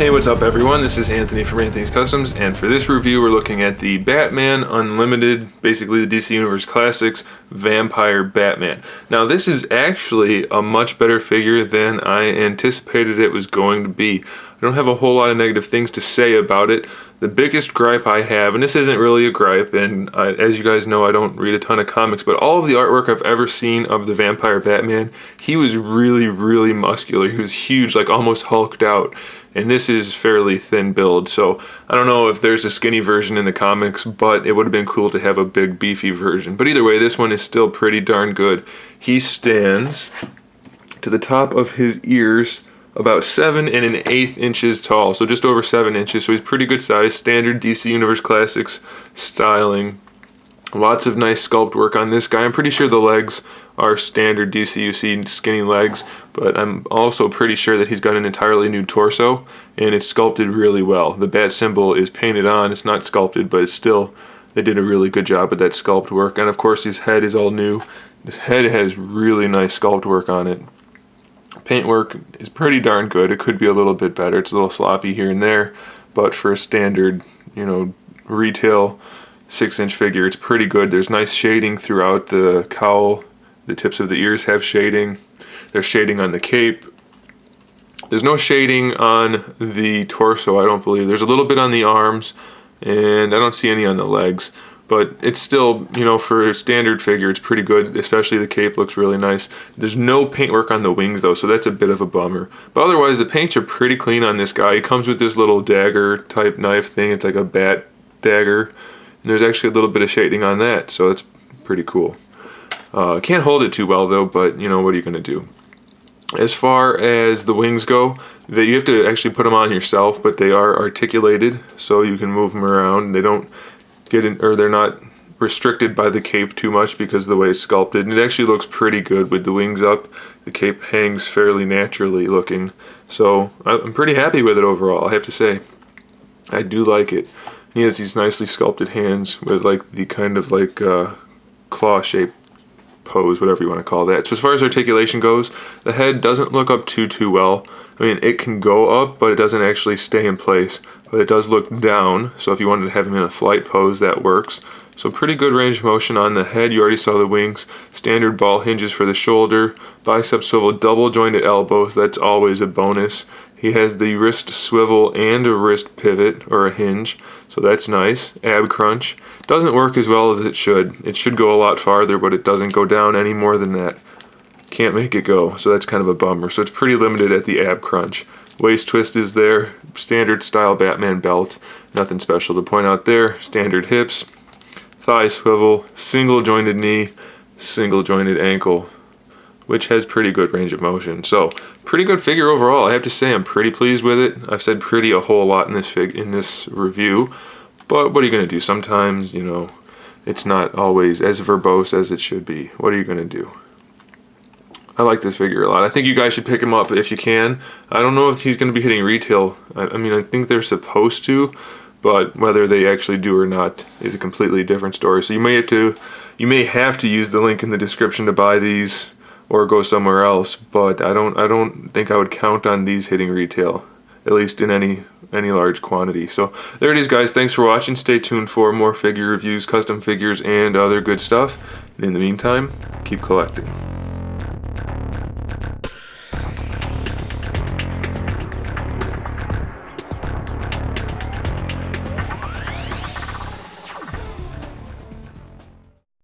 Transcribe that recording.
Hey, what's up everyone? This is Anthony from Anthony's Customs, and for this review we're looking at the Batman Unlimited, basically the DC Universe Classics Vampire Batman. Now this is actually a much better figure than I anticipated it was going to be. I don't have a whole lot of negative things to say about it. The biggest gripe I have, and this isn't really a gripe, and as you guys know I don't read a ton of comics, but all of the artwork I've ever seen of the Vampire Batman, he was really muscular. He was huge, like almost hulked out. And this is fairly thin build, so I don't know if there's a skinny version in the comics, but it would have been cool to have a big beefy version. But either way, this one is still pretty darn good. He stands to the top of his ears about 7 1/8 inches tall, so just over 7 inches, so he's pretty good size. Standard DC Universe Classics styling. Lots of nice sculpt work on this guy. I'm pretty sure the legs are standard DCUC skinny legs, but I'm also pretty sure that he's got an entirely new torso, and it's sculpted really well. The bat symbol is painted on, it's not sculpted, but it's still, they did a really good job with that sculpt work. And of course his head is all new. This head has really nice sculpt work on it. Paintwork is pretty darn good. It could be a little bit better. It's a little sloppy here and there, but for a standard, retail 6-inch figure, it's pretty good. There's nice shading throughout the cowl. The tips of the ears have shading. There's shading on the cape. There's no shading on the torso, I don't believe. There's a little bit on the arms, and I don't see any on the legs. But it's still, for a standard figure, it's pretty good, especially the cape looks really nice. There's no paintwork on the wings, though, so that's a bit of a bummer. But otherwise, the paints are pretty clean on this guy. He comes with this little dagger-type knife thing. It's like a bat dagger. And there's actually a little bit of shading on that, so that's pretty cool. Can't hold it too well though, but what are you going to do? As far as the wings go, you have to actually put them on yourself, but they are articulated, so you can move them around. They don't get in, or they're not restricted by the cape too much because of the way it's sculpted. And it actually looks pretty good with the wings up. The cape hangs fairly naturally looking, so I'm pretty happy with it overall, I have to say. I do like it. He has these nicely sculpted hands with the kind of claw shape pose, whatever you want to call that. So as far as articulation goes, the head doesn't look up too well. I mean, it can go up, but it doesn't actually stay in place. But it does look down, so if you wanted to have him in a flight pose, that works. So pretty good range of motion on the head. You already saw the wings. Standard ball hinges for the shoulder. Bicep swivel, double jointed elbows. That's always a bonus. He has the wrist swivel and a wrist pivot, or a hinge, so that's nice. Ab crunch. Doesn't work as well as it should. It should go a lot farther, but it doesn't go down any more than that. Can't make it go, so that's kind of a bummer. So it's pretty limited at the ab crunch. Waist twist is there. Standard style Batman belt. Nothing special to point out there. Standard hips. Thigh swivel. Single jointed knee. Single jointed ankle, which has pretty good range of motion. So pretty good figure overall. I have to say I'm pretty pleased with it. I've said pretty a whole lot in this review, but what are you going to do? Sometimes, it's not always as verbose as it should be. What are you going to do? I like this figure a lot. I think you guys should pick him up if you can. I don't know if he's going to be hitting retail. I mean, I think they're supposed to, but whether they actually do or not is a completely different story. So you may have to use the link in the description to buy these, or go somewhere else, but I don't think I would count on these hitting retail, at least in any large quantity. So there it is, guys. Thanks for watching. Stay tuned for more figure reviews, custom figures, and other good stuff. And in the meantime, keep collecting.